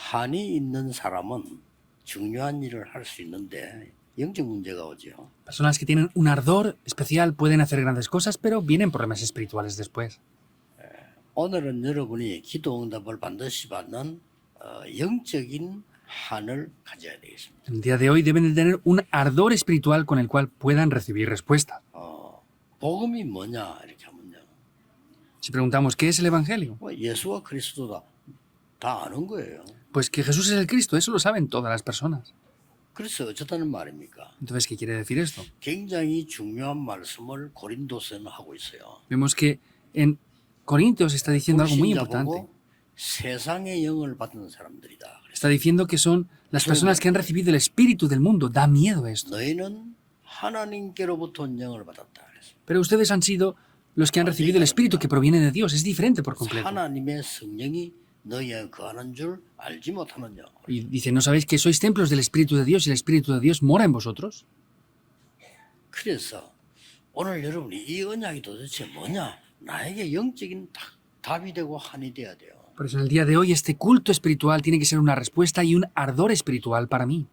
한이 있는 사람은 중요한 일을 할 수 있는데 영적 문제가 오죠. Personas que tienen un ardor especial pueden hacer grandes cosas, pero vienen problemas espirituales después. 오늘은 여러분이 기도 응답을 반드시 받는 영적인 한을 가져야 되겠습니다. En el día de hoy deben de tener un ardor espiritual con el cual puedan recibir respuesta. 복음이 뭐냐 이렇게 하면요. Si preguntamos ¿qué es el Evangelio? 예수와 그리스도다 다 아는 거예요. Pues que Jesús es el Cristo, eso lo saben todas las personas. 그래서 어쩌다는 말입니까? Entonces, ¿qué quiere decir esto? 굉장히 중요한 말씀을 고린도서는 하고 있어요. Vemos que en Corintios está diciendo algo muy importante. 보고 세상의 영을 받는 사람들이다. Está diciendo que son las personas que han recibido el espíritu del mundo. Da miedo esto. 너희는 하나님께로부터 온 영을 받았다. Pero ustedes han sido los que han recibido el espíritu que proviene de Dios. Es diferente por completo. 하나님의 성령이 너희에 거하는 줄 알지 못하느냐. Y dice, ¿no sabéis que sois templos del Espíritu de Dios y el Espíritu de Dios mora en vosotros? 그래서 오늘 여러분이 이 언약이 도대체 뭐냐? 나에게 영적인 답이 되고 한이 돼야 돼요. Por eso en el día de hoy este culto espiritual tiene que ser una respuesta y un ardor espiritual para mí.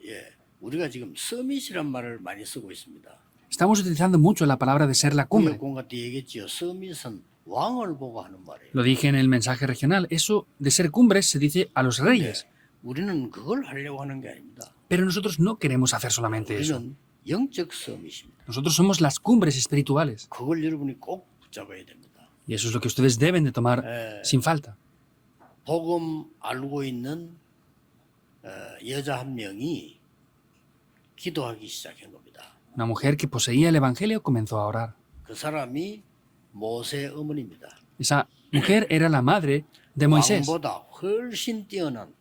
예, 우리가 지금 서밋이란 말을 많이 쓰고 있습니다. Estamos utilizando mucho la palabra de ser la cumbre. 공과 때 얘기했지요. 서밋은 왕을 보고 하는 말이에요. Lo dije en el mensaje regional. Eso de ser cumbres se dice a los reyes. 우리는 그걸 하려고 하는 게 아닙니다. Pero nosotros no queremos hacer solamente eso. 우리는 영적 서밋입니다. Nosotros somos las cumbres espirituales. 그걸 여러분이 꼭 붙잡아야 됩니다. Y eso es lo que ustedes deben de tomar sin falta. 복음 알고 있는 여자 한 명이 기도하기 시작한 겁니다. Una mujer que poseía el Evangelio comenzó a orar. 그 사람이 모세 어머니입니다. Esa mujer era la madre de Moisés. 왕보다 훨씬 뛰어난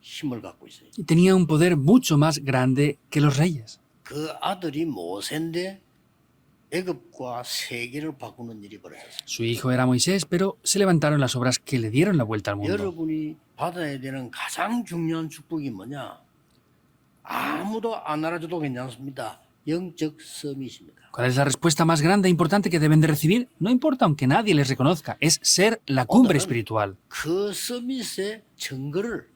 힘을 갖고 있어요. Y tenía un poder mucho más grande que los reyes. 그 아들이 모세인데 애굽과 세계를 바꾸는 일이 벌어졌어요. Su hijo era Moisés, pero se levantaron las obras que le dieron la vuelta al mundo. 여러분이 받아야 되는 가장 중요한 축복이 뭐냐? 아무도 안 알아줘도 괜찮습니다. 영적 서밋입니다. ¿Cuál es la respuesta más grande e importante que deben de recibir? No importa aunque nadie les reconozca, es ser la cumbre espiritual. 그 서밋의 증거를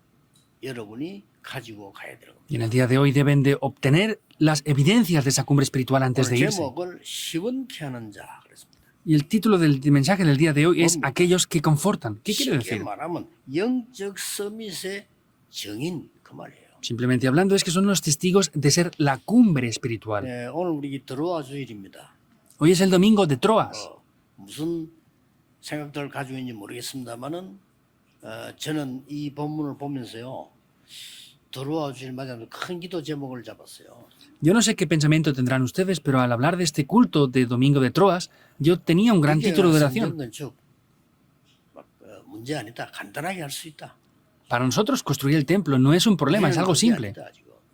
여러분이 가지고 가야 되는 겁니다. Y en el día de hoy deben de obtener las evidencias de esa cumbre espiritual antes de 오늘 irse. 제목을 시원케 하는 자 그랬습니다. Y el título del mensaje del día de hoy es Aquellos que confortan. ¿Qué quiere 쉽게 decir? 말하면 영적 서밋의 증인 그 말이에요. Simplemente hablando es que son los testigos de ser la cumbre espiritual. 네, 오늘 우리 들어와 주일입니다. Hoy es el domingo de Troas. 무슨 생각들을 가지고 있는지 모르겠습니다만은 저는 이 본문을 보면서요. 들어와 주일 맞아서 큰 기도 제목을 잡았어요. Yo no sé qué pensamiento tendrán ustedes, pero al hablar de este culto de domingo de Troas, yo tenía un gran título de oración. 문제 아니다. 간단하게 할 수 있다. Para nosotros construir el templo no es un problema, es algo simple.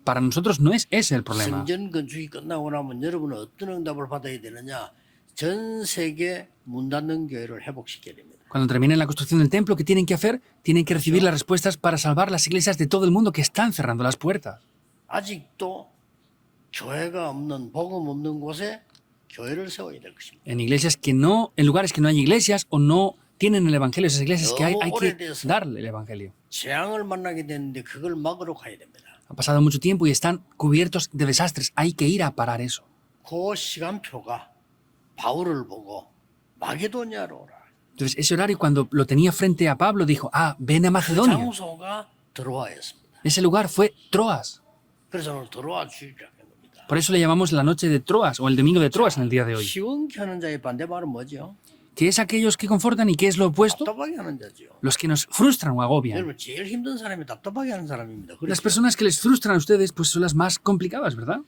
Para nosotros no es ese el problema. 성전 건축이 끝나고 나면 여러분은 어떤 응답을 받아야 되느냐? 전 세계 문 닫는 교회를 회복시켜야 됩니다. Cuando terminen la construcción del templo, ¿qué tienen que hacer? Tienen que recibir las respuestas para salvar las iglesias de todo el mundo que están cerrando las puertas. 아직도 교회가 없는 복음 없는 곳에 교회를 세워야 될 것입니다. En iglesias que no, en lugares que no hay iglesias o no tienen el evangelio, esas iglesias que hay que darle el evangelio. 재앙을 만나게 되는데 그걸 막으러 가야 됩니다. Ha pasado mucho tiempo y están cubiertos de desastres. Hay que ir a parar eso. 그 시간표가 바울을 보고 마게도냐로 오라. Entonces, ese horario, cuando lo tenía frente a Pablo, dijo, ven a Macedonia. 장소가 들어와였습니다. Ese lugar fue Troas. 그래서 오늘 들어와 주일이라고 한 겁니다. Por eso le llamamos la noche de Troas o el domingo de Troas en el día de hoy. 시원케 하는 자의 반대말은 뭐죠? ¿Qué es aquellos que confortan y qué es lo opuesto? 답답하게 하는 자죠. Los que nos frustran o agobian. 여러분 제일 힘든 사람이 답답하게 하는 사람입니다. Las personas que les frustran a ustedes pues son las más complicadas, ¿verdad?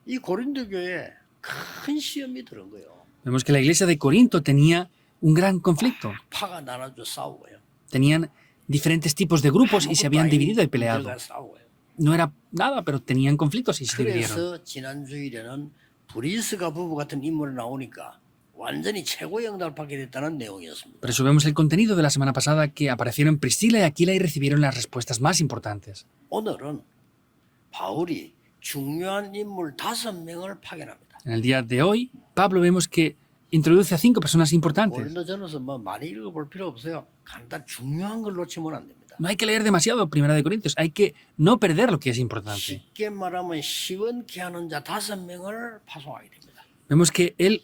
이 고린도 교회에 큰 시험이 들은 거예요. Vemos que la iglesia de Corinto tenía un gran conflicto. 파가 나눠져 싸우고요. Tenían diferentes tipos de grupos y se habían dividido y peleado. 싸우고요. No era nada, pero tenían conflictos y se dividieron. 그래서 지난 주일에는 브리스가 부부 같은 인물이 나오니까 완전히 최고의 응답을 받게 됐다는 내용이었습니다. Por eso vemos el contenido de la semana pasada que aparecieron Priscila y Aquila y recibieron las respuestas más importantes. 오늘은 바울이 중요한 인물 5명을 파견합니다. En el día de hoy, Pablo vemos que introduce a 5 personas importantes. 고린도전서 뭐 많이 읽어볼 필요 없어요. 간단 중요한 걸 놓치면 안 됩니다. No hay que leer demasiado Primera de Corintios, hay que no perder lo que es importante. 쉽게 말하면 시원케 하는 자 5명을 파송하게 됩니다. Vemos que él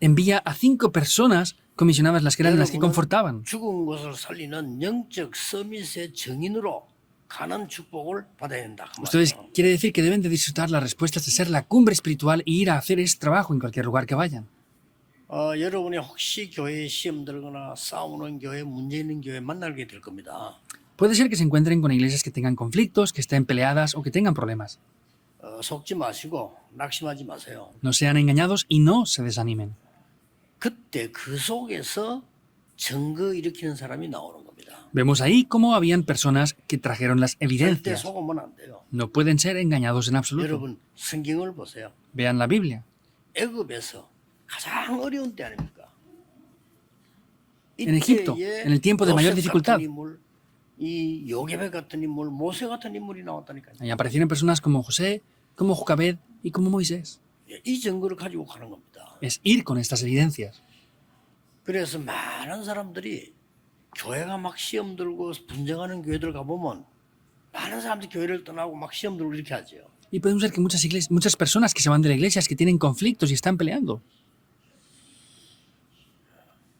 envía a 5 personas comisionadas, las que eran las que confortaban. 죽은 것을 살리는 영적 서밋의 증인으로 가는 축복을 받아야 된다. 그 Ustedes 말이에요. quiere decir que deben de disfrutar las respuestas de ser la cumbre espiritual y ir a hacer ese trabajo en cualquier lugar que vayan. 여러분이 혹시 교회에 시험 들거나 싸우는 교회, 문제 있는 교회 만나게 될 겁니다. Puede ser que se encuentren con iglesias que tengan conflictos, que estén peleadas o que tengan problemas. 속지 마시고 낙심하지 마세요. No sean engañados y no se desanimen. 그때 그 속에서 증거 일으키는 사람이 나오는 겁니다. Vemos ahí cómo habían personas que trajeron las 절대 evidencias. 속으면 안 돼요. No pueden ser engañados en absoluto. 여러분 성경을 보세요. Vean la Biblia. 애굽에서 가장 어려운 때 아닙니까? En Egipto, 이때에 en el tiempo de mayor 요셉 dificultad. 같은 인물, 이 요게벳 같은 인물, 모세 같은 인물이 나왔다니까요. Ahí aparecieron personas como José, como Jocabed y como Moisés. 이 증거를 가지고 가는 겁니다. Es ir con estas evidencias. 그래서 많은 사람들이 교회가 막 시험 들고 분쟁하는 교회들 가보면 많은 사람들이 교회를 떠나고 막 시험 들고 이렇게 하죠. Y podemos ver que muchas personas que se van de la iglesia es que tienen conflictos y están peleando.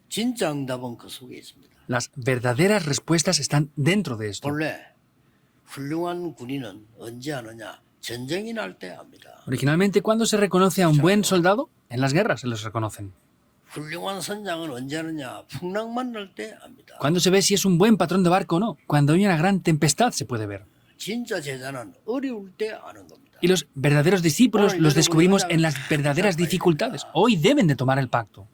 진짜 응답은 그 속에 있습니다. Las verdaderas respuestas están dentro de esto. 본래 훌륭한 군인은 언제 하느냐? 전쟁이 날 때 합니다. Originalmente, ¿cuándo se reconoce a un buen soldado? En las guerras se los reconocen. 훌륭한 선장은 언제 하느냐? 풍랑만 날 때 합니다. ¿Cuándo se ve si es un buen patrón de barco o no? Cuando hay una gran tempestad se puede ver. 진짜 제자는 어려울 때 아는 겁니다. Y los verdaderos discípulos los descubrimos en las verdaderas dificultades. Hoy deben de tomar el pacto.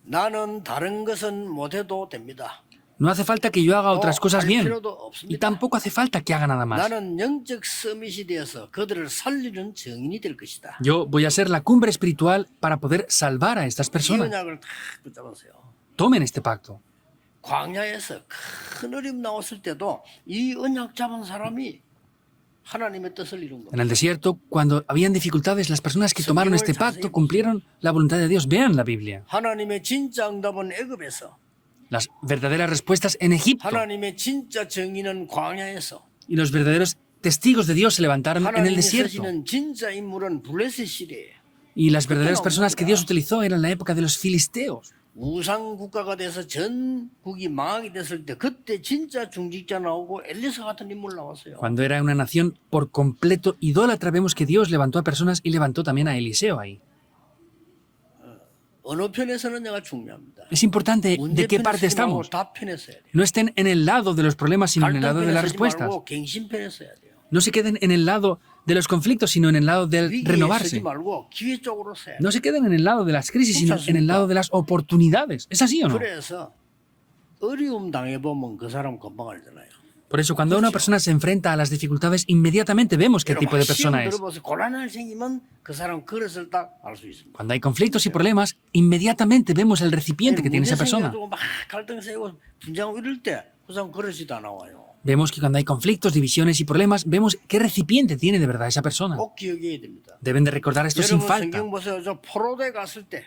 나는 다른 것은 못해도 됩니다. No hace falta que yo haga otras cosas 할 bien. 필요도 Y 없습니다. tampoco hace falta que haga nada más. 나는 영적 서밋이 되어서 그들을 살리는 증인이 될 것이다. Yo voy a ser la cumbre espiritual para poder salvar a estas 이 personas. 언약을 다 붙잡으세요. Tomen este pacto. 광야에서 큰 어려움 나왔을 때도 이 언약 잡은 사람이 하나님의 뜻을 이룬 En 겁니다. el desierto, cuando habían dificultades, las personas que tomaron este pacto cumplieron la voluntad de Dios. Vean la Biblia. 하나님의 진짜 응답은 애굽에서, Las verdaderas respuestas en Egipto. 하나님의 진짜 정의는 광야에서, Y los verdaderos testigos de Dios se levantaron en el 하나님이 desierto. 쓰시는 진짜 인물은 블레셋 시대에 Y las verdaderas personas que Dios utilizó eran la época de los filisteos. 우상 국가가 돼서 전국이 망하게 됐을 때 그때 진짜 중직자 나오고 엘리사 같은 인물 나왔어요. Cuando era una nación por completo idólatra, vemos que Dios levantó a personas y levantó también a Eliseo ahí. 어느 편에 서느냐가 중요합니다. Es importante de qué parte 문제 편에 estamos. 다 편에 서야 돼요. No estén en el lado de los problemas, sino en el 갈등 lado de 편에 las 서지 respuestas. 말고 갱신 편에 서야 돼요. No se queden en el lado de los conflictos, sino en el lado del 위기에 서지 renovarse. 말고 기회 쪽으로 서야 돼요. No se queden en el lado de las crisis, sino en el lado de las oportunidades. ¿Es así o no? 그래서 어려움 당해보면 그 사람 금방 알잖아요. Por eso, cuando una persona se enfrenta a las dificultades, inmediatamente vemos qué tipo de persona es. 들어보세요. 고난을 생기면 그 사람 그릇을 딱 알 수 있습니다. Cuando hay conflictos y problemas, inmediatamente vemos el recipiente que tiene esa persona. 생겨가지고 막 갈등 세우고 분쟁하고 이럴 때 그 사람 그릇이 다 나와요. Vemos que cuando hay conflictos, divisiones y problemas, vemos qué recipiente tiene de verdad esa persona. 꼭 기억해야 됩니다. Deben de recordar esto sin 여러분 falta. 성경 보세요. 저 포로대 갔을 때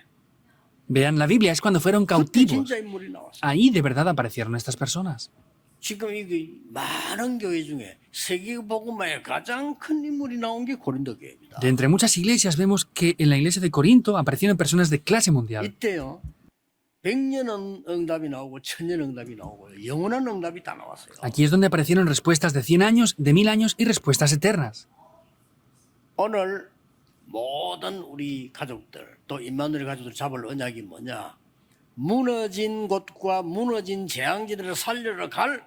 Vean la Biblia, es cuando fueron 그때 cautivos. 진짜 인물이 나왔어요. Ahí de verdad aparecieron estas personas. 지금 이 많은 교회 중에 세계 복음화에 가장 큰 인물이 나온 게 고린도 교회입니다. De entre muchas iglesias vemos que en la iglesia de Corinto aparecieron personas de clase mundial. 이때요. 100년 응답이 나오고 1000년 응답이 나오고 영원한 응답이 다 나왔어요. Aquí es donde aparecieron respuestas de 100 años, de 1000 años y respuestas eternas. 오늘 모든 우리 가족들 또 임마누엘 가족들 잡을 언약이 뭐냐? 무너진 곳과 무너진 재앙지들을 살려러 갈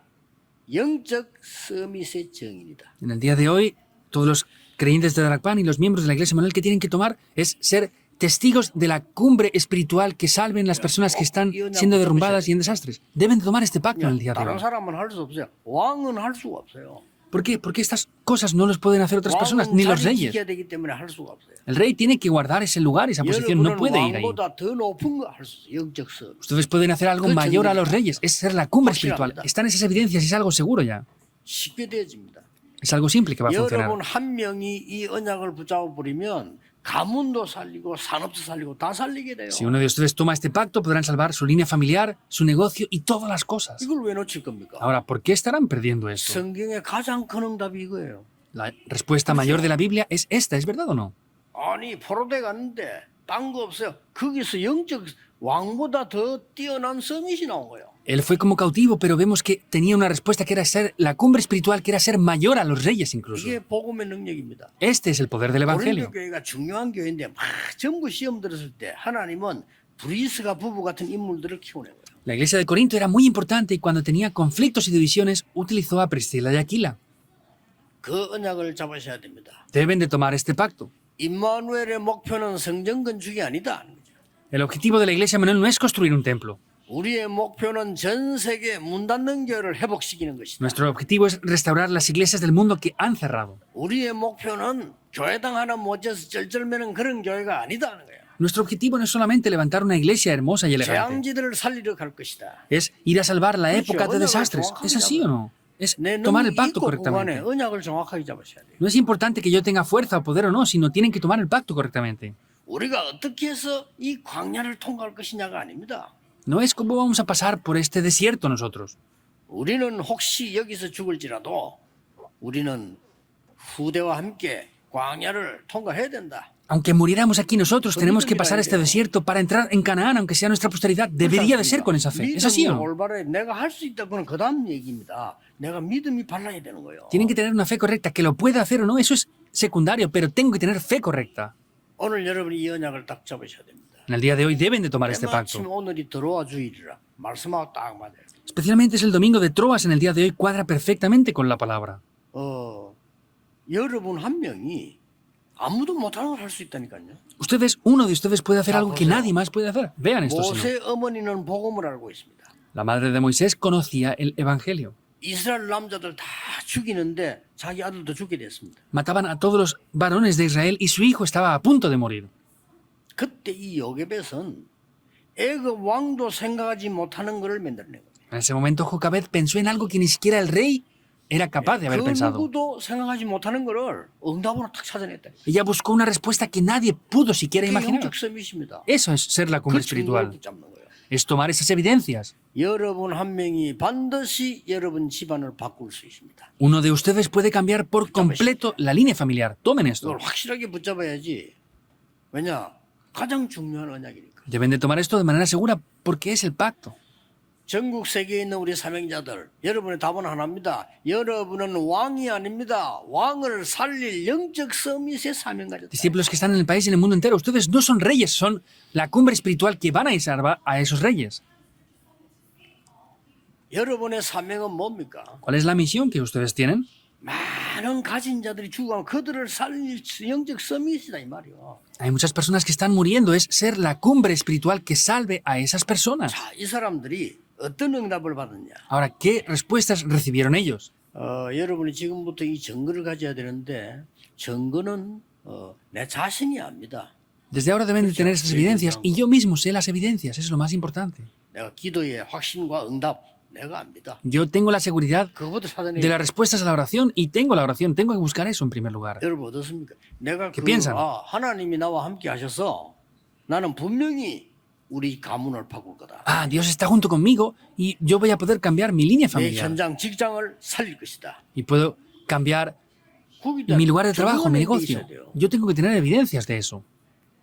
영적 서밋의 정인이다. En el día de hoy, todos los creyentes de Darakpan y los miembros de la iglesia Manuel que tienen que tomar es ser testigos de la cumbre espiritual que salven las personas que están siendo derrumbadas y en desastres. Deben de tomar este pacto en el día de 다른 hoy. 사람은 할 수 없어요. 왕은 할 수가 없어요. ¿Por qué? Porque estas cosas no las pueden hacer otras personas, 왕은 ni los 자리 reyes. 지켜야 되기 때문에 할 수가 없어요. El rey tiene que guardar ese lugar, esa posición, no 여러분은 puede ir ahí. 왕보다 더 높은 거 할 수 있어요. 영적 서밋. Ustedes pueden hacer algo mayor a los reyes, es ser la cumbre espiritual. Están esas evidencias, es algo seguro ya. 쉽게 되어집니다. Es algo simple que va a funcionar. 여러분 한 명이 이 언약을 붙잡아 버리면 가문도 살리고 산업도 살리고 다 살리게 돼요. Si uno de ustedes toma este pacto, podrán salvar su línea familiar, su negocio y todas las cosas. 이걸 왜 놓칠 겁니까? Ahora, ¿por qué estarán perdiendo esto? 성경의 가장 큰 응답이 이거예요. La respuesta mayor de la Biblia es esta, ¿es verdad o no? 아니 포로대 갔는데 딴 거 없어요. 거기서 영적 왕보다 더 뛰어난 서밋이 나온 거예요. Él fue como cautivo, pero vemos que tenía una respuesta que era ser la cumbre espiritual, que era ser mayor a los reyes incluso. 이게 복음의 능력입니다. Este es el poder del Evangelio. 고린도 교회가 중요한 교회인데 막 전부 시험 들었을 때 하나님은 브리스가 부부 같은 인물들을 키워낸 거예요. La iglesia de Corinto era muy importante y cuando tenía conflictos y divisiones utilizó a Priscila y Aquila. 그 언약을 잡으셔야 됩니다. Deben de tomar este pacto. 임마누엘의 목표는 성전 건축이 아니다. El objetivo de la iglesia Manuel no es construir un templo. 우리의 목표는 전 세계 문 닫는 교회를 회복시키는 것이다. Nuestro objetivo es restaurar las iglesias del mundo que han cerrado. 우리의 목표는 교회당 하나 모여서 쩔쩔매는 그런 교회가 아니다는 거예요. Nuestro objetivo no es solamente levantar una iglesia hermosa y elegante, 재앙지들을 살리러 갈 것이다. es ir a salvar la época de desastres. ¿Es así o no? Es 내 tomar 능력이 el pacto 있고 구간에 correctamente. 언약을 정확하게 잡으셔야 돼요. No es importante que yo tenga fuerza o poder o no, sino tienen que tomar el pacto correctamente. 우리가 어떻게 해서 이 광야를 통과할 것이냐가 아닙니다. No es cómo vamos a pasar por este desierto nosotros. 우리는 혹시 여기서 죽을지라도 우리는 후대와 함께 광야를 통과해야 된다. Aunque muriéramos aquí nosotros, tenemos que pasar este desierto para entrar en Canaán, aunque sea nuestra posteridad. Debería de ser con esa fe. ¿Es así o 믿음이 no? 올바르게 내가 할 수 있다. 그건 그 다음 얘기입니다. 내가 믿음이 발라야 되는 거예요. Tienen que tener una fe correcta, que lo pueda hacer o no, eso es secundario, pero tengo que tener fe correcta. 오늘 여러분이 이 언약을 딱 잡으셔야 됩니다. En el día de hoy deben de tomar este 때마침 pacto. 오늘이 들어와 주일이라 말씀하고 딱 맞아요. Especialmente es el domingo de Troas en el día de hoy, cuadra perfectamente con la palabra. 여러분 한 명이 아무도 못하는 걸 할 수 있다니까요. Uno de ustedes puede hacer algo que nadie más puede hacer. Vean esto, Señor. 모세 어머니는 복음을 알고 있습니다. La madre de Moisés conocía el Evangelio. 이스라엘 남자들 다 죽이는데 자기 아들도 죽게 됐습니다. Mataban a todos los varones de Israel y su hijo estaba a punto de morir. 그때 이 요게벳은 애굽 왕도 생각하지 못하는 것을 만들어낸 거예요. En ese momento Jocabed pensó en algo que ni siquiera el rey era capaz de haber 그 pensado. 누구도 생각하지 못하는 것을 응답으로 탁 찾아냈다. Ella buscó una respuesta que nadie pudo siquiera 그게 imaginar. 영적 서밋입니다. Eso es ser la cumbre 그 증거를 espiritual. 붙잡는 거예요. Es tomar esas evidencias. 여러분 한 명이 반드시 여러분 집안을 바꿀 수 있습니다. Uno de ustedes puede cambiar por completo la línea familiar. Tomen esto. 이걸 확실하게 붙잡아야지. 왜냐? 가장 중요한 언약이니까. Deben de tomar esto de manera segura porque es el pacto. 전국 세계에 있는 우리 사명자들, 여러분의 답은 하나입니다. 여러분은 왕이 아닙니다. 왕을 살릴 영적 서밋의 사명 가졌다. Discípulos que están en el país y en el mundo entero, ustedes no son reyes, son la cumbre espiritual que van a salvar a esos reyes. 여러분의 사명은 뭡니까? ¿Cuál es la misión que ustedes tienen? 많은 가진 자들이 죽어가면 그들을 살릴 영적 서밋이다 이 말이요. Hay muchas personas que están muriendo, es ser la cumbre espiritual que salve a esas personas. 자, 이 사람들이 어떤 응답을 받았냐? Ahora, ¿qué respuestas recibieron ellos? 여러분이 지금부터 이 증거를 가져야 되는데 증거는 내 자신이 압니다. Desde ahora deben de tener esas evidencias y yo mismo sé las evidencias, eso es lo más importante. 내가 기도의 확신과 응답 내가 압니다. Yo tengo la seguridad 그거부터 찾아내. de las respuestas a la oración y tengo la oración, tengo que buscar eso en primer lugar. 여러분 어떻습니까? 내가 ¿Qué piensan? 하나님이 나와 함께 하셔서 나는 분명히 우리 가문을 바꿀 거다. Ah, Dios está junto conmigo y yo voy a poder cambiar mi línea 내 familiar 현장 직장을 살릴 것이다. y puedo cambiar 거기다 mi lugar de trabajo, mi 증거는 게 negocio. 있어야 돼요. Yo tengo que tener evidencias de eso.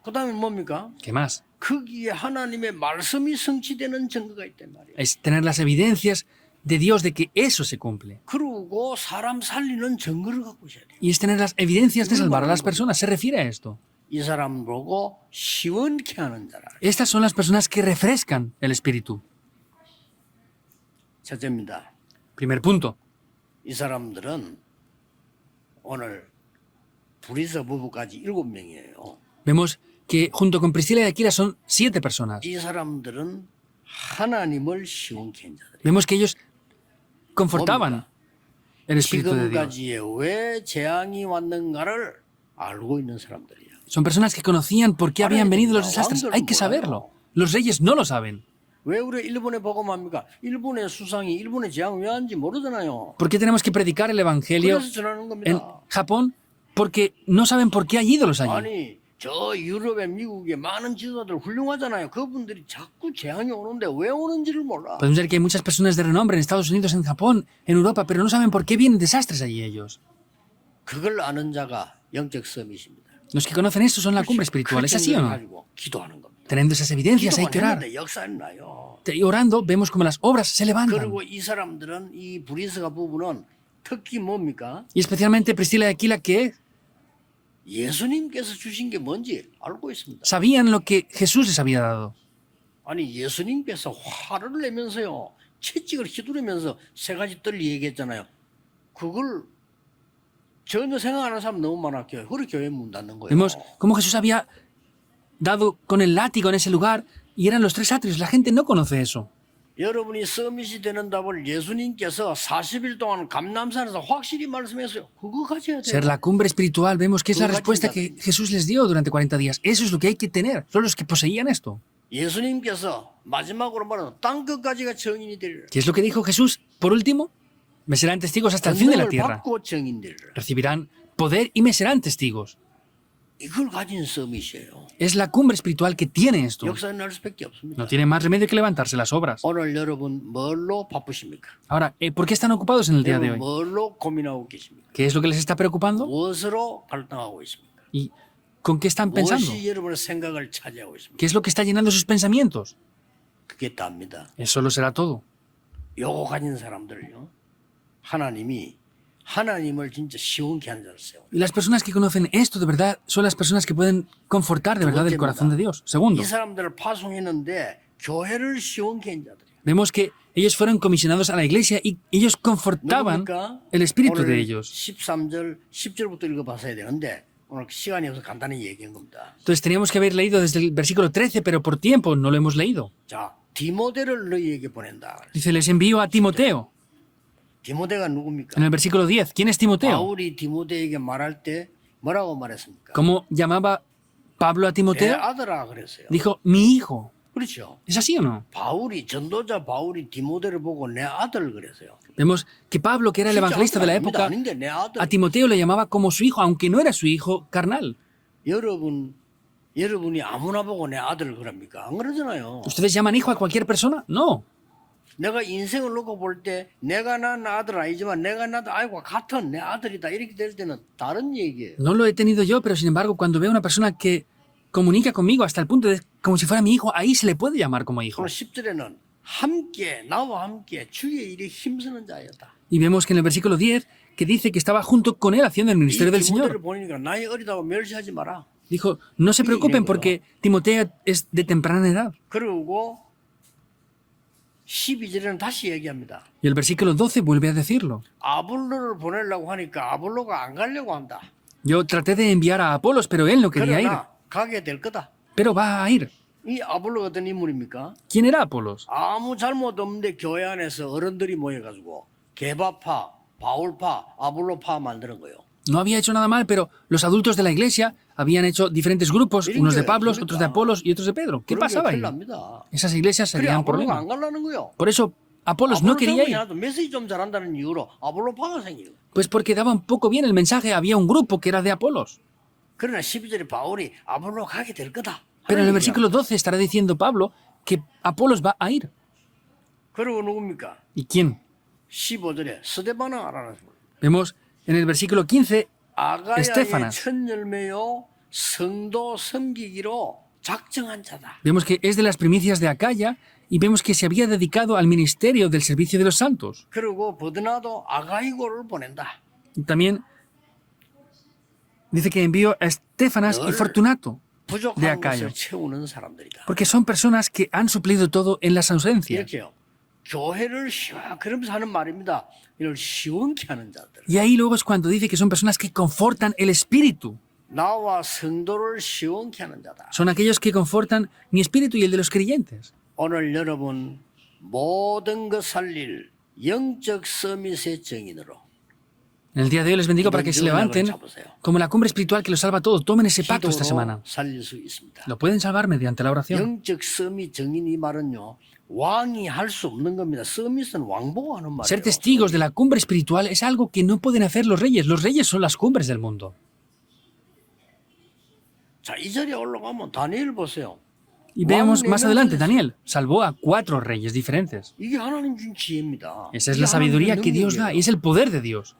그다음에 뭡니까? ¿Qué más? 거기에 하나님의 말씀이 성취되는 증거가 있단 말이에요. Es tener las evidencias de Dios de que eso se cumple. 그리고 사람 살리는 증거를 갖고 있어야 돼요. Y es tener las evidencias de salvar a las personas. Se refiere a esto. 이 사람 보고 시원케 하는 자라. Estas son las personas que refrescan el espíritu. 첫째입니다. Primer punto. 이 사람들은 오늘 브리스 부부까지 7명이에요. Vemos que junto con Priscila y Aquila son 7 personas. 이 사람들은 하나님을 시원케 한 자들. Vemos que ellos confortaban el espíritu de Dios. 지금까지에 왜 재앙이 왔는가를 알고 있는 사람들이야. Son personas que conocían por qué habían venido los desastres. Hay que saberlo. Los reyes no lo saben. 왜 우리 일본에 복음합니까? 일본의 수상이 일본의 재앙 왜 하는지 모르잖아요. ¿Por qué tenemos que predicar el evangelio 그래서 전하는 en 겁니다. Japón? Porque no saben por qué hay ídolos allí. 아니 저 유럽에 미국에 많은 지도자들 훌륭하잖아요. 그분들이 자꾸 재앙이 오는데 왜 오는지를 몰라. Podemos ver que hay muchas personas de renombre en Estados Unidos, en Japón, en Europa, pero no saben por qué vienen desastres allí ellos. 그걸 아는 자가 영적 서밋입니다. Los que conocen esto son la cumbre espiritual. ¿Es así o no? 가지고 기도하는 겁니다. Teniendo esas evidencias hay que orar. 기도만 했는데 역사는 나요. Y orando vemos como las obras se levantan. 그리고 이 사람들은 이 브리스가 부부는 특히 뭡니까? Y especialmente Priscila y Aquila, que 예수님께서 주신 게 뭔지 알고 있습니다. sabían lo que Jesús les había dado. 아니 예수님께서 화를 내면서요. 채찍을 휘두르면서 세 가지 뜰 얘기했잖아요. 그걸 전혀 생각하는 사람 너무 많았고요. 그렇게 교회 문 닫는 거예요. Vemos cómo Jesús había dado con el látigo en ese lugar y eran los 3 atrios. La gente no conoce eso. 여러분이 서밋이 되는 답을 예수님께서 40일 동안 감남산에서 확실히 말씀했어요. 그거 가져야 돼요. Ser la cumbre espiritual, vemos que es la respuesta que Jesús les dio durante 40 días. Eso es lo que hay que tener. Son los que poseían esto. 예수님께서 마지막으로 말하는 땅 끝까지가 정인이 되리라. ¿Qué es lo que dijo Jesús? Por último, me serán testigos hasta el fin de la 권능을 tierra. 받고 정인 되리라. Recibirán poder y me serán testigos. 이걸 가진 서밋이에요. Es la cumbre espiritual que tiene esto. 역사는 날 수밖에 없습니다. No tiene más remedio que levantarse las obras. 오늘 여러분 뭘로 바쁘십니까? Ahora, ¿por qué están ocupados en el día de 여러분 hoy? 뭘로 고민하고 계십니까? ¿Qué es lo que les está preocupando? 무엇으로 갈등하고 있습니까? ¿Y con qué están pensando? 무엇이 여러분의 생각을 차지하고 있습니까? ¿Qué es lo que está llenando sus pensamientos? 그게 답니다. Eso lo será todo. 요거 가진 사람들을요. 하나님을 진짜 시원케 하는 자를 세워. Y las personas que conocen esto de verdad son las personas que pueden confortar de verdad el corazón de Dios. Segundo, 이 사람들을 파송했는데 교회를 시원케 한 자들이에요. vemos que ellos fueron comisionados a la iglesia y ellos confortaban 누굽니까? el espíritu de 오늘 ellos. 13절, 10절부터 읽어봤어야 되는데 오늘 시간이 없어서 간단히 얘기한 겁니다. Entonces teníamos que haber leído desde el versículo 13, pero por tiempo no lo hemos leído. 자, 디모데를 너희에게 보낸다. Dice, les envío a Timoteo. 디모데가 누굽니까? En el versículo 10, ¿quién es Timoteo? 바울이 디모데에게 말할 때 뭐라고 말했습니까? ¿Cómo llamaba Pablo a 내 Timoteo? 아들아 그랬어요. Dijo, mi hijo. 그렇죠. ¿Es así o no? 전도자 바울이 디모데를 보고 내 아들 그랬어요. Vemos que Pablo, que era el 진짜 evangelista de la 아들 época, 아닌데 내 아들. a Timoteo le llamaba como su hijo, aunque no era su hijo carnal. 여러분이 아무나 보고 내 아들을 그럽니까? 안 그러잖아요. ¿Ustedes llaman hijo a cualquier persona? No. 내가 인생을 놓고 볼 때 내가 낳은 아들 아니지만 내가 낳은 아이와 같은 내 아들이다 이렇게 될 때는 다른 얘기예요. No lo he tenido yo, pero sin embargo, cuando veo a una persona que comunica conmigo hasta el punto de como si fuera mi hijo, ahí se le puede llamar como hijo. 오늘 10절에는 함께 나와 함께 주의 일에 힘쓰는 자였다. Y vemos que en el versículo 10 que dice que estaba junto con él haciendo el 이 ministerio del 디모데를 Señor. 보니까 나이 어리다고 멸시하지 마라. Dijo, no se preocupen porque Timoteo es de temprana edad. 그리고 12절에는 다시 얘기합니다. Y el versículo 12 vuelve a decirlo. 아볼로를 보내려고 하니까 아볼로가 안 가려고 한다. Yo traté de enviar a Apolos, pero él no quería ir. 그러나 가게 될 거다. Pero va a ir. 이 아볼로가 어떤 인물입니까? ¿Quién era Apolos? 아무 잘못 없는데 교회 안에서 어른들이 모여가지고 개바파, 바울파, 아볼로파 만드는 거예요. No había hecho nada mal, pero los adultos de la iglesia habían hecho diferentes grupos, unos de Pablo, otros de Apolos y otros de Pedro. ¿Qué pasaba ahí? 납니다. Esas iglesias 그래 serían 아볼로가 problemas. 안 가려는 거요. Por eso Apolos no quería ir. 나도 메시지 좀 잘한다는 이유로 아볼로파가 생기는 거예요. Pues porque daba un poco bien el mensaje, había un grupo que era de Apolos. 그러나 12절에 바울이 아볼로 가게 될 거다. Pero en el 하는 versículo 얘기야. 12 estará diciendo Pablo que Apolos va a ir. 그리고 누굽니까? ¿Y quién? 15절에 스데바나 알아라. Vemos en el versículo 15, 아가야의 Estefanas. 첫 열매요 성도 섬기기로 작정한 자다. vemos que es de las primicias de Acaya y vemos que se había dedicado al ministerio del servicio de los santos. 그리고 버드나도 아가이고를 보낸다. Y también dice que envió a Estefanas y Fortunato, de 부족한 Acaya, 것을 채우는 사람들이다. porque son personas que han suplido todo en las ausencias. 이렇게요. 교회를 그러면서 하는 말입니다. 이를 시원케 하는 자들. Y ahí luego es cuando dice que son personas que confortan el espíritu. 나와 성도를 시원케 하는 자다. Son aquellos que confortan mi espíritu y el de los creyentes. 오늘 여러분 모든 것 살릴 영적 서밋의 정인으로 En el día de hoy les bendigo para que se levanten como la cumbre espiritual que los salva a todos. Tomen ese pacto esta semana. 기도로 살릴 수 있습니다. Lo pueden salvar mediante la oración. 영적 서밋 정인 이 말은요. 왕이 할 수 없는 겁니다. 서밋은 왕보고 하는 말이에요. Ser testigos de la cumbre espiritual es algo que no pueden hacer los reyes. Los reyes son las cumbres del mundo. 자, 이 자리에 올라가면 다니엘 보세요. Y vemos más adelante, Daniel salvó a 4 reyes diferentes. 이게 하나님 준 지혜입니다. Esa es 이게 la sabiduría 하나님의 que Dios da 능력이에요. y es el poder de Dios.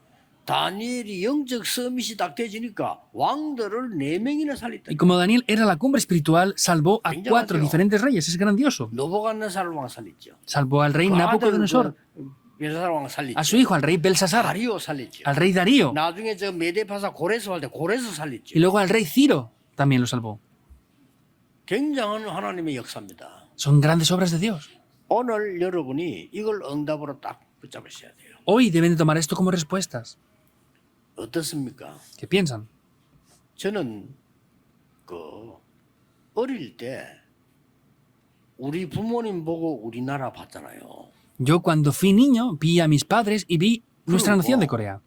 다니엘이 영적 서밋이 딱 되지니까 왕들을 4명이나 살렸다. Y como Daniel era la cumbre espiritual, salvó a 4 diferentes reyes. Es grandioso. 노부갓네살 왕 살렸죠. Salvó al rey 그 아들 Nabucodonosor, 벨사살 왕 a 살렸죠. su hijo, al rey Belsasar, 다리오 살렸죠. al rey Darío 나중에 저 메데파사 고레스 할 때 고레스 살렸죠. y luego al rey Ciro también lo salvó. 굉장한 하나님의 역사입니다. Son grandes obras de Dios. 오늘 여러분이 이걸 응답으로 딱 붙잡으셔야 돼요. Hoy deben de tomar esto como respuestas. 어떻습니까? ¿Qué piensan? 저는 그 어릴 때 우리 부모님 보고 우리나라 봤잖아요. Yo cuando fui niño vi a mis padres y vi nuestra nación de Corea.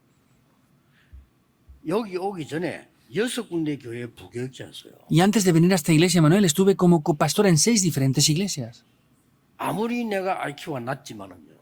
여기 오기 전에 6군데 교회 부교육자였어요. Y antes de venir a esta iglesia, Manuel, estuve como copastor en 6 diferentes iglesias. 아무리 내가 IQ가 낮지만은요,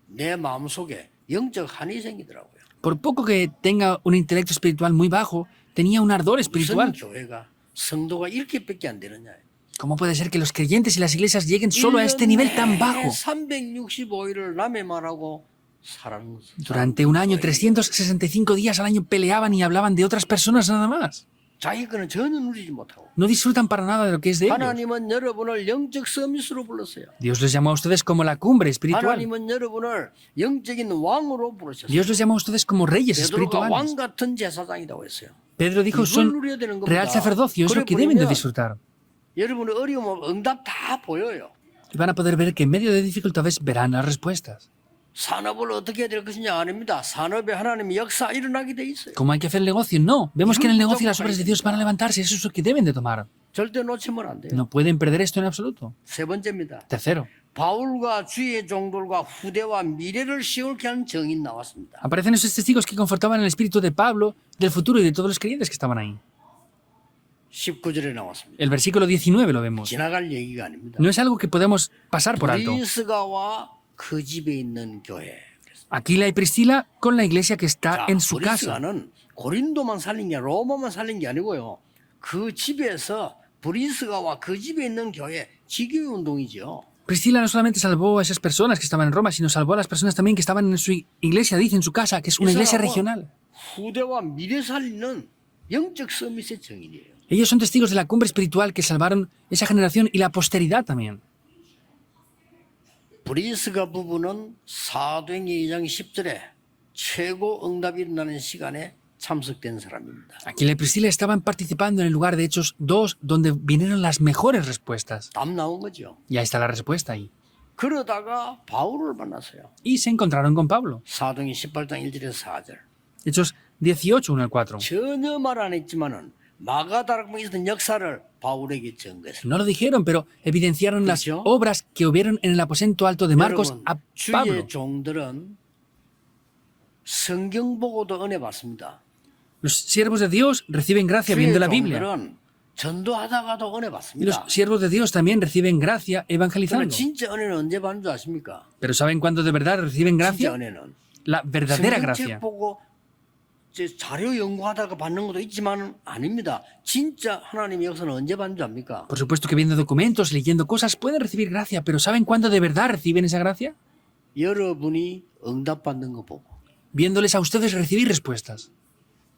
내 마음속에 영적 한이 생기더라고요. Por poco que tenga un intelecto espiritual muy bajo, tenía un ardor 무슨 espiritual. 교회가 성도가 이렇게밖에 안 되느냐. ¿Cómo puede ser que los creyentes y las iglesias lleguen solo a este nivel tan bajo? 365일을 남의 말하고 사랑하는 Durante un año, 365 días al año peleaban y hablaban de otras personas nada más. 자기 거는 전혀 누리지 못하고. No disfrutan para nada de lo que es de ellos. 하나님은 여러분을 영적 서밋으로 불렀어요. Dios les llamó a ustedes como la cumbre espiritual. 하나님은 여러분을 영적인 왕으로 부르셨어요. Dios les llamó a ustedes como reyes 베드로가 왕 espirituales. 같은 제사장이라고 했어요. Pedro dijo, 이걸 son 누려야 되는 겁니다. real sacerdocio, es lo que deben de disfrutar. 여러분의 어려움, 응답 다 보여요. Y van a poder ver que en medio de dificultades verán las respuestas. 산업을 어떻게 해야 될 것이냐 아닙니다. 산업에 하나님의 역사 일어나게 돼 있어요. ¿Cómo hay que hacer el negocio? No. Vemos que en el negocio las obras de Dios van a levantarse. Eso es lo que deben de tomar. 절대 놓치면 안 돼요. No pueden perder esto en absoluto. 세 번째입니다. Tercero, 바울과 주의 종들과 후대와 미래를 시원케 하는 정인 나왔습니다. aparecen esos testigos que confortaban el espíritu de Pablo, del futuro y de todos los creyentes que estaban ahí. 19절에 나왔습니다. El versículo 19 lo vemos. 지나갈 얘기가 아닙니다. No es algo que podemos pasar por alto. 브리스가와 그 집에 있는 교회. Aquila y Priscila con la iglesia que 자, está en su casa. 브리스가는 고린도만 살린 게 로마만 살린 게 아니고요. 그 집에서 브리스가와 그 집에 있는 교회 지교회 운동이죠. Priscila no solamente salvó a esas personas que estaban en Roma, sino salvó a las personas también que estaban en su iglesia, dice en su casa, que es una iglesia regional. 후대와 미래 살리는 영적 서밋의 정인이에요. Ellos son testigos de la cumbre espiritual que salvaron esa generación y la posteridad también. 브리스가 부부는 사도행전 2장 10절에 최고 응답이 일어나는 시간에 참석된 사람입니다. Aquila y Priscila estaban participando en el lugar de Hechos 2, donde vinieron las mejores respuestas. 답 나온 거죠. Ya está la respuesta ahí. 그러다가 바울을 만났어요. Y se encontraron con Pablo. 사도행전 18장 1절에서 4절. Hechos 18, 1 al 4. 전혀 말 안 했지만은 마가다락방에 있었던 역사를 바울에게 전거했습니다. No lo dijeron, pero evidenciaron las ¿Dicho? obras que hubieron en el aposento alto de Marcos 여러분, a 주의 Pablo. 종들은 성경 보고도 은혜 받습니다. Los siervos de Dios reciben gracia 주의 viendo la Biblia. 종들은 전도하다가도 은혜 Y los 받습니다. siervos de Dios también reciben gracia 그러나 evangelizando. 진짜 은혜는 언제 받는 줄 아십니까? Pero ¿saben cuándo de verdad reciben 진짜 gracia? 은혜는 La verdadera 성경책 gracia. 보고 이제 자료 연구하다가 받는 것도 있지만 아닙니다. 진짜 하나님의 역사는 언제 받는 줄 압니까? Por supuesto que viendo documentos, leyendo cosas, pueden recibir gracia, pero ¿saben cuándo de verdad reciben esa gracia? 여러분이 응답받는 거 보고. Viéndoles a ustedes recibir respuestas.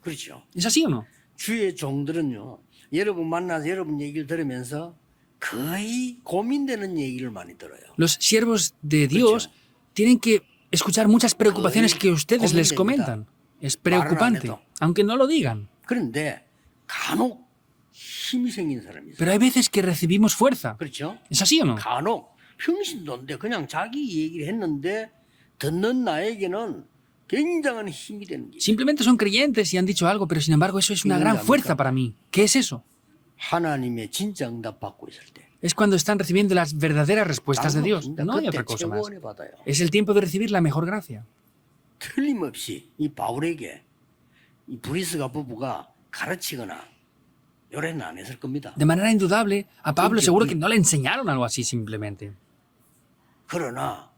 그렇죠. ¿Es así o no? 주의 종들은요. 여러분 만나서 여러분 얘기를 들으면서 거의 고민되는 얘기를 많이 들어요. Los siervos de Dios tienen que escuchar muchas preocupaciones que ustedes les comentan. Es preocupante, aunque no lo digan. 그런데 간혹 힘이 생긴 사람이 있어요. Pero hay veces que recibimos fuerza. 그렇죠? ¿Es así o no? 간혹 평신도인데 그냥 자기 얘기를 했는데 듣는 나에게는 굉장한 힘이 되는 게 Simplemente son creyentes y han dicho algo, pero sin embargo eso es una gran fuerza para mí. ¿Qué es eso? 하나님의 진짜 응답 받고 있을 때. Es cuando están recibiendo las verdaderas respuestas de Dios. No hay 그때 otra cosa más. 최고 은혜 받아요. Es el tiempo de recibir la mejor gracia. 틀림없이 이 바울에게 이 브리스가 부부가 가르치거나 요래는 안 했을 겁니다. De manera indudable, a Pablo seguro que no le enseñaron algo así simplemente. 그러나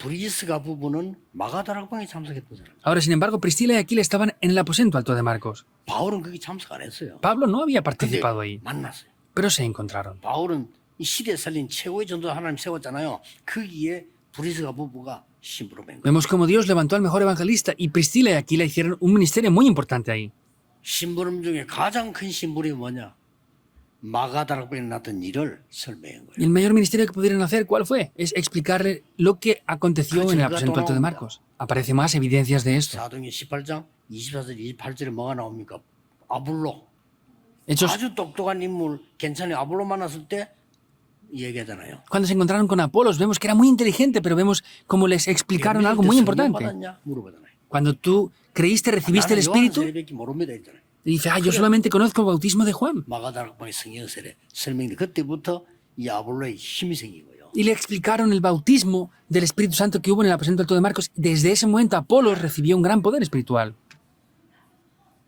브리스가 부부는 마가다락방에 참석했던 사람. Ahora, sin embargo, Priscila y Aquila estaban en el aposento alto de Marcos. 바울은 거기 참석 안 했어요. Pablo no había 근데 participado ahí, 만났어요. pero se encontraron. 바울은 이 시대에 살린 최고의 전도 하나님 세웠잖아요. 거기에 브리스가 부부가 신부로 뵌 거예요. Vemos cómo Dios levantó al mejor evangelista y Priscila y Aquila hicieron un ministerio muy importante ahí. 신부름 중에 가장 큰 신부름이 뭐냐? 마가다락방에 났던 일을 설명한 Y 거예요. el mayor ministerio que pudieron hacer, ¿cuál fue? Es explicarle lo que aconteció en el aposento alto de Marcos. Aparece más evidencias de esto. 사도행전 18장 24절 28절에 뭐가 나옵니까? 아볼로. Hechos, 아주 똑똑한 인물 괜찮은 아볼로 만났을 때 얘기하잖아요. cuando se encontraron con Apolos, vemos que era muy inteligente, pero vemos cómo les explicaron algo muy importante. 받았냐? 물어보잖아요. Cuando tú creíste, recibiste el 나는 요한 Espíritu, 세례밖에 모릅니다 했잖아요. y dice, yo solamente conozco el bautismo de Juan. 마가다락방의 성령 세례 설명이 그때부터 이 아볼로의 힘이 생긴 거예요. Y le explicaron el bautismo del Espíritu Santo que hubo en el aposento alto de Marcos. Desde ese momento Apolos recibió un gran poder espiritual.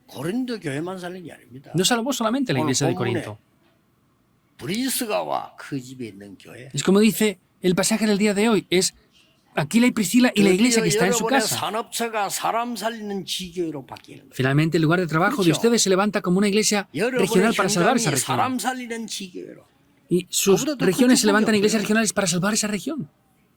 고린도 교회만 살린 게 아닙니다. No salvó solamente la iglesia de Corinto. 브리스가 와 그 집에 있는 교회. Es como dice el pasaje del día de hoy, es Aquila y Priscila y la iglesia que está en su 여러분의 casa. 산업체가 사람 살리는 지교회로 바뀌는 거예요. Finalmente, el lugar de trabajo de ustedes se levanta como una iglesia 여러분의 regional para salvar esa 현장이 región. 사람 살리는 지교회로. Y sus 그보다 더 regiones se 큰 levantan 축복이 iglesias 없어요. regionales para salvar esa región.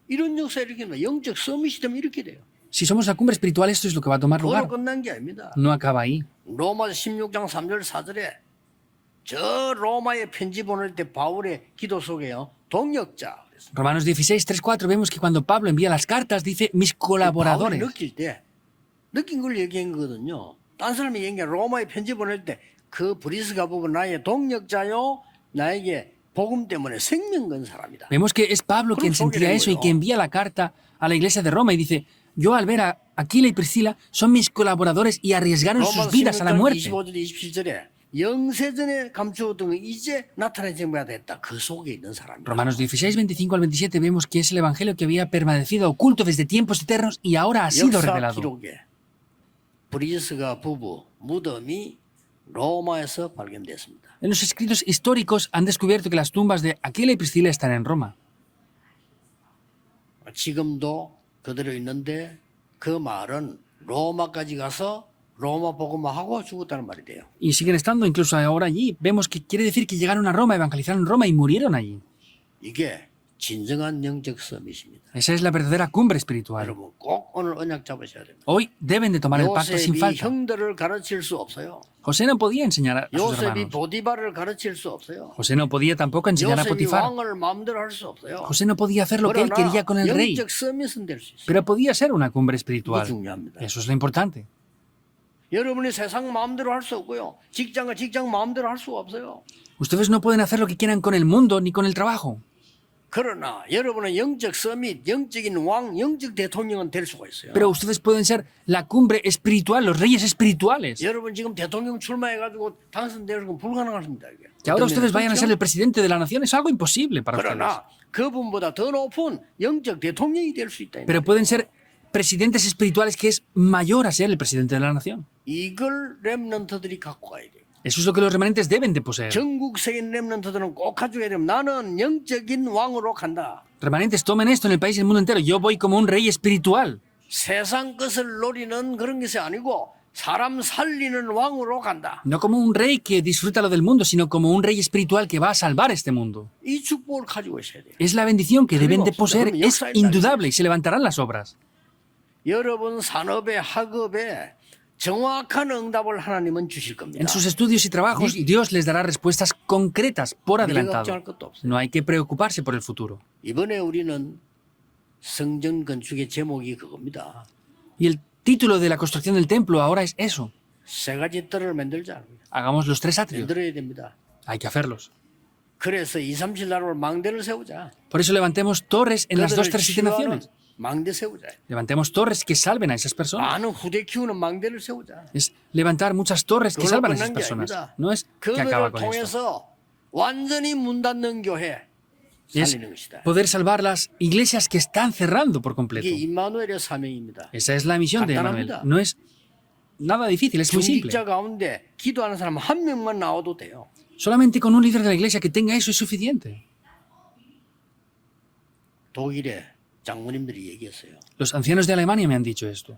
이런 역사 이렇게 나 영적 서밋이 되면 이렇게 돼요. Si somos la cumbre espiritual, esto es lo que va a tomar 그걸로 lugar. 끝난 게 아닙니다. No acaba ahí. 로마 16장 3절 4절에 저 로마에 편지 보낼 때 바울의 기도 속에요. 동역자. 그랬어요. Romanos 16, 3, 4, vemos que cuando Pablo envía las cartas, dice mis 바울이 colaboradores. 느낄 때 느낀 걸 얘기한 거거든요. 딴 사람이 얘기한 게 로마에 편지 보낼 때 그 브리스가 보고 나의 동역자요. 나에게 복음 때문에 생명 건 사람이다. Vemos que es Pablo quien sentía eso y que envía la carta a la iglesia de Roma y dice, yo al ver a Aquila y Priscila son mis colaboradores y arriesgaron sus 로마서 vidas a la 16장 muerte. 25절 27절에 영세전에 감추었던 건 이제 나타난 증거가 됐다. 그 속에 있는 사람이다. Romanos 16, 25 al 27 vemos que es el evangelio que había permanecido oculto desde tiempos eternos y ahora ha sido 역사 revelado. 기록에 브리스가 부부 무덤이 로마에서 발견됐습니다. En los escritos históricos han descubierto que las tumbas de Aquila y Priscila están en Roma. 지금도 그대로 있는데 그 말은 로마까지 가서 로마 복음화하고 죽었다는 말이 돼요. Y siguen estando incluso ahora allí. Vemos que quiere decir que llegaron a Roma, evangelizaron Roma y murieron allí. 이게 진정한 영적 서밋입니다. Esa es la verdadera cumbre espiritual. 여러분 꼭 오늘 언약 잡으셔야 됩니다. Hoy deben de tomar el pacto sin 요셉이 falta. 형들을 가르칠 수 없어요. José no podía enseñar a sus 요셉이 hermanos. 보디바를 가르칠 수 없어요. José no podía tampoco enseñar a 요셉이 Potifar. 왕을 마음대로 할 수 없어요. José no podía hacer lo que él quería con el rey, 영적 서밋은 될 수 있어요. pero podía ser una cumbre 이게 espiritual. 중요합니다. Eso es lo importante. 여러분이 세상 마음대로 할 수 없고요. 직장 마음대로 할 수가 없어요. Ustedes no pueden hacer lo que quieran con el mundo ni con el trabajo. 그러나 여러분은 영적 서밋, 영적인 왕, 영적 대통령은 될 수가 있어요. Pero ustedes pueden ser la cumbre espiritual, los reyes espirituales. 여러분 지금 대통령 출마해가지고 당선되는 건 불가능합니다. 이게. Que ahora ustedes vayan a ser el 그렇죠? presidente de la nación es algo imposible para ustedes. 그러나 그분보다 더 높은 영적 대통령이 될 수 있다. Pero pueden ser presidentes espirituales que es mayor a ser el presidente de la nación. 이걸 렘넌트들이 갖고 가야 돼요. Eso es lo que los remanentes deben de poseer. 전국적인 렘넌트들은 꼭 가져야 돼요. 나는 영적인 왕으로 간다. Remanentes, tomen esto en el país y en el mundo entero. Yo voy como un rey espiritual. 세상 것을 노리는 그런 것이 아니고 사람 살리는 왕으로 간다. No como un rey que disfruta lo del mundo, sino como un rey espiritual que va a salvar este mundo. 이 축복을 가지고 있어야 돼요. Es la bendición que deben de poseer. Es indudable y se levantarán las obras. 여러분 산업에 학업에 정확한 응답을 하나님은 주실 겁니다. En sus estudios y trabajos, Dios les dará respuestas concretas por 걱정할 adelantado. 것도 없어요. No hay que preocuparse por el futuro. 이번에 우리는 성전 건축의 제목이 그겁니다. Y el título de la construcción del templo ahora es eso. 세 가지 뜰을 만들자. Hagamos los tres atrios. 만들어야 됩니다. Hay que hacerlos. 그래서 2, 3, 7 나라로 망대를 세우자. Por eso levantemos torres en las dos, 그들을 tres, siete 치유하는 naciones. 망대 세우자. Levantemos torres que salven a esas personas. 많은 후대 키우는 망대를 세우자. Es levantar muchas torres que 그걸로 salvan a esas 끝난 게 personas. 아닙니다. No es que acaba 그들을 con esto. 통해서 완전히 문 닫는 교회 Es 살리는 것이다. poder salvar las iglesias que están cerrando por completo. 이게 임마누엘의 사명입니다. Esa es la misión de Emmanuel. 간단합니다. No es nada difícil, es muy simple. 중직자 가운데 기도하는 사람 한 명만 나와도 돼요. Solamente con un líder de la iglesia que tenga eso es suficiente. 독일에 장모님들이 얘기했어요. Los ancianos de Alemania me han dicho esto.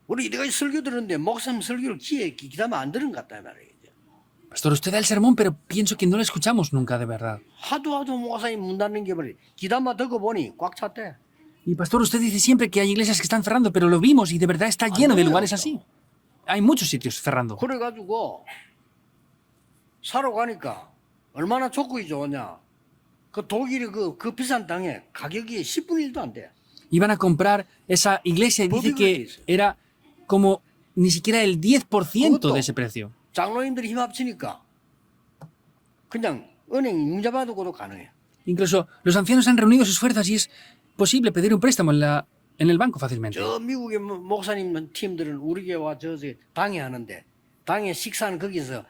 우리 이래까지 설교 들었는데 목사님 설교를 귀에 귀담아 안 들은 것 같다 말이에요. Pastor, usted da el sermón, pero pienso que no lo escuchamos nunca de verdad. 하도 목사님 문 닫는 게 말이에요. 귀담아 듣고 보니 꽉 찼대. Y pastor, usted dice siempre que hay iglesias que están cerrando, pero lo vimos y de verdad está lleno de lugares así. Hay muchos sitios cerrando. 그래가지고 사러 가니까 얼마나 조건이 좋으냐. 그 독일의 그 비싼 땅에 가격이 10분의 1도 안 돼. Iban a comprar esa iglesia y dice que era como ni siquiera el 10% de ese precio. 장로님들이 힘 합치니까 그냥 은행 융자 받고도 가능해요. Incluso los ancianos han reunido sus fuerzas y es posible pedir un préstamo en el banco fácilmente. 저 미국의 목사님 팀들은 우리 교회 와 저기 당회 하는데 당회 식사는 거기서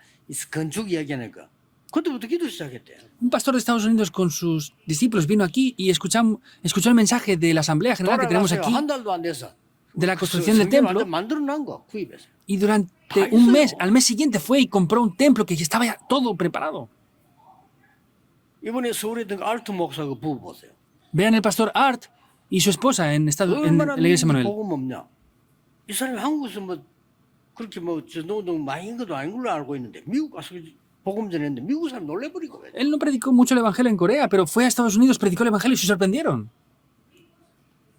건축 이야기하는 거. 그때부터 기도 시작했대요. Un pastor de Estados Unidos con sus discípulos vino aquí y escuchó el mensaje de la asamblea general que tenemos aquí 한 달도 안 돼서 de la construcción del templo 만들어 놓은 거 구입해서. y durante un mes, al mes siguiente fue y compró un templo que ya estaba ya todo preparado. 이번에 서울에 있던 알트 목사 그 부부 보세요. Vean el pastor Art y su esposa en la iglesia Manuel. 복음 없냐? 이 사람이 한국에서 뭐 그렇게 저 노동 많이 한 것도 아닌 걸로 알고 있는데 미국 가서 복음 전했는데 미국 사람 놀래버리고. Él no predicó mucho el evangelio en Corea, pero fue a Estados Unidos, predicó el evangelio y se sorprendieron.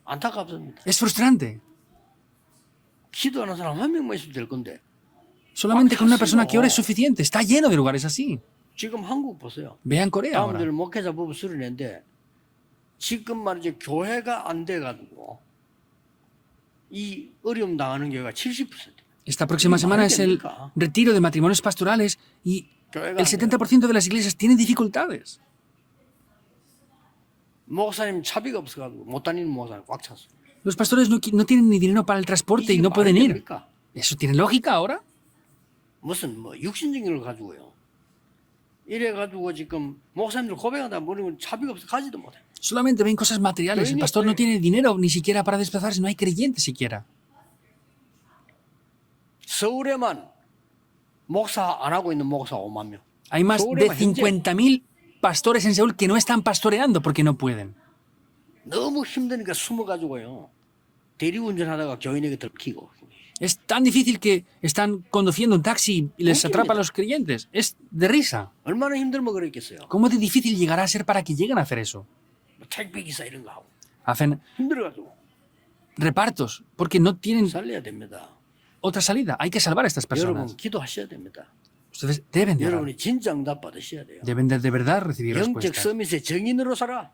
안타깝습니다. Es frustrante. 기도하는 사람 한 명만 있으면 될 건데. Solamente con una persona que ore es suficiente. Está lleno de lugares así. 지금 한국 보세요. Vean Corea ahora. 다음들 목회자 부부 수련회인데 지금 말이죠 교회가 안 돼가지고 이 어려움 당하는 경우가 70%. Esta próxima semana es el retiro de matrimonios pastorales y el 70% de las iglesias tienen dificultades. 목사님 차비가 없어가지고 못 다니는 목사님 꽉 찼어. Los pastores no tienen ni dinero para el transporte y no pueden ir. ¿Eso tiene lógica ahora? 무슨 육신적인 걸 가지고요. 이래가지고 지금 목사님들 고백하다 보니까 차비가 없어 가지도 못해. Solamente ven cosas materiales. El pastor no tiene dinero ni siquiera para desplazarse. No hay creyentes siquiera. 서울에만 목사 안 하고 있는 목사 5만 명. Hay más de 50.000 pastores en Seúl que no están pastoreando porque no pueden. 너무 힘드니까 숨어가지고요. 대리운전하다가 교인에게 들키고. Es tan difícil que están conduciendo un taxi y les atrapan los creyentes. Es de risa. 얼마나 힘들면 그랬겠어요. ¿Cómo de difícil llegará a ser para que lleguen a hacer eso? 택배기사 이런 거 하고. Hacen 힘들어가지고. repartos porque no tienen 살려야 됩니다. otra salida. Hay que salvar a estas 여러분 personas. 기도하셔야 됩니다. Ustedes deben de orar. 여러분이 진짜 응답 받으셔야 돼요. Deben de verdad recibir 영적 respuestas. 서밋의 정인으로 살아.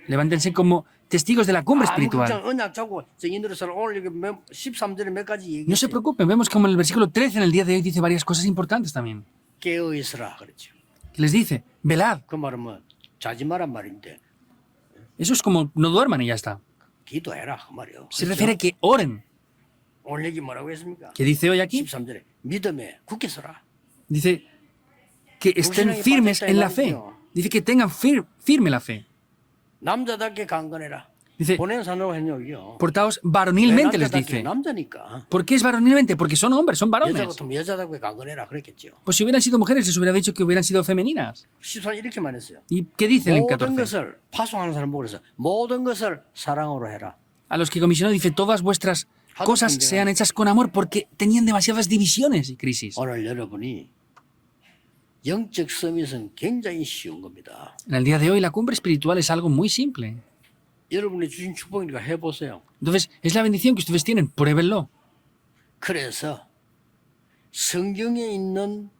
Levántense como testigos de la cumbre 아무 espiritual. 걱정 언약 잡고 정인으로 살아. 오늘 이게 13절에 몇 가지 No se 얘기했어요. preocupen, vemos como en el versículo 13 en el día de hoy dice varias cosas importantes también. 깨어 있으라 그랬죠. Les dice, velad. 그 말은 뭐 자지 마란 말인데 Eso es como no duerman y ya está. 기도해라 그 말이요. Se refiere a que oren. 오늘 얘기 뭐라고 했습니까? ¿Qué dice hoy aquí? 13절에 믿음에 굳게 서라. Dice que estén firmes en la fe. Dice que tengan firme la fe. 남자답게 강건해라. Dice, 보낸 산으로 했냐고요. portaos varonilmente, les 남자답게 dice. 남자니까. ¿Por qué es varonilmente? Porque son hombres, son 여자 varones. 같으면 여자답게 강건해라 그랬겠죠. Pues si hubieran sido mujeres, les hubiera dicho que hubieran sido femeninas. 14절 이렇게 말했어요. ¿Y qué dice en el 모든 14? 것을 파송하는 사람 보고 그래서 모든 것을 사랑으로 해라. A los que comisionó dice, todas vuestras cosas sean hechas con amor porque tenían demasiadas divisiones y crisis. 오늘 여러분이 영적 서밋은 굉장히 쉬운 겁니다. En el día de hoy la cumbre espiritual es algo muy simple. 여러분이 주신 축복이니까 해보세요. Entonces, es la bendición que ustedes tienen, pruébenlo. 그래서 성경에 있는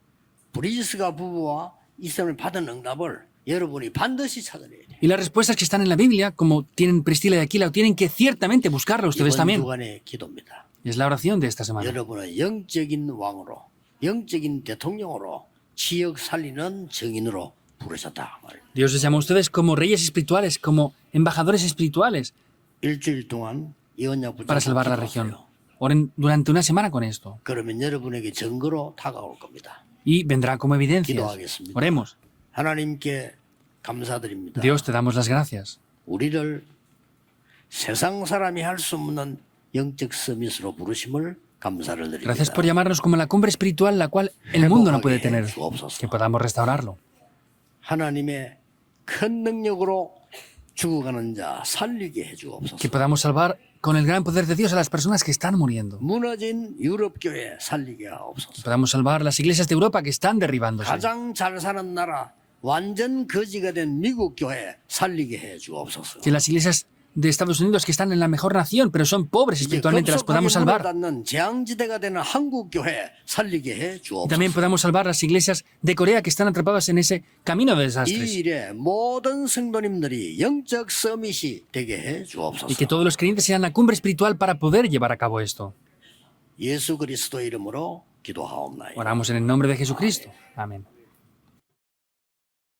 브리지스가 부부와 이스라엘 받은 응답을 여러분이 반드시 찾아내야 돼요. Y las respuestas que están en la Biblia, como tienen Priscila y Aquila, tienen que ciertamente buscarla ustedes 이번 también. 주간의 기도입니다. Es la oración de esta semana. 여러분은 영적인 왕으로, 영적인 대통령으로 지역 살리는 정인으로 부르셨다. Dios les llama a ustedes como reyes espirituales, como embajadores espirituales 일주일 동안 이 언약 para 붙잡고 salvar la región. 기도하세요. Oren durante una semana con esto. 그러면 여러분에게 증거로 다가올 겁니다. Y vendrá como evidencias. 기도하겠습니다. Oremos. 하나님께 감사드립니다. Dios, te damos las gracias. 우리를 세상 사람이 할 수 없는 영적 서밋으로 부르심을 감사를 드립니다. Gracias por llamarnos como la cumbre espiritual, la cual el mundo no puede tener. Que podamos restaurarlo. 하나님의 큰 능력으로 죽어가는 자 살리게 해주옵소서. Que podamos salvar con el gran poder de Dios a las personas que están muriendo. 무너진 유럽 교회 살리게 Que 하옵소서. podamos salvar las iglesias de Europa que están derribándose. 가장 잘 사는 나라 완전 거지가 된 미국 교회 살리게 해주옵소서. Que las iglesias de Estados Unidos que están en la mejor nación, pero son pobres 이제 espiritualmente, las 급속하게 podamos salvar. 문을 닫는 재앙지대가 되는 한국 교회 살리게 Y 해주옵소서. también podamos salvar las iglesias de Corea que están atrapadas en ese camino de 이 desastres. 일에 모든 성도님들이 영적 서밋이 되게 Y 해주옵소서. que todos los creyentes sean la cumbre espiritual para poder llevar a cabo esto. 예수 그리스도 이름으로 기도하옵나이다. Oramos en el nombre de Jesucristo. Amén.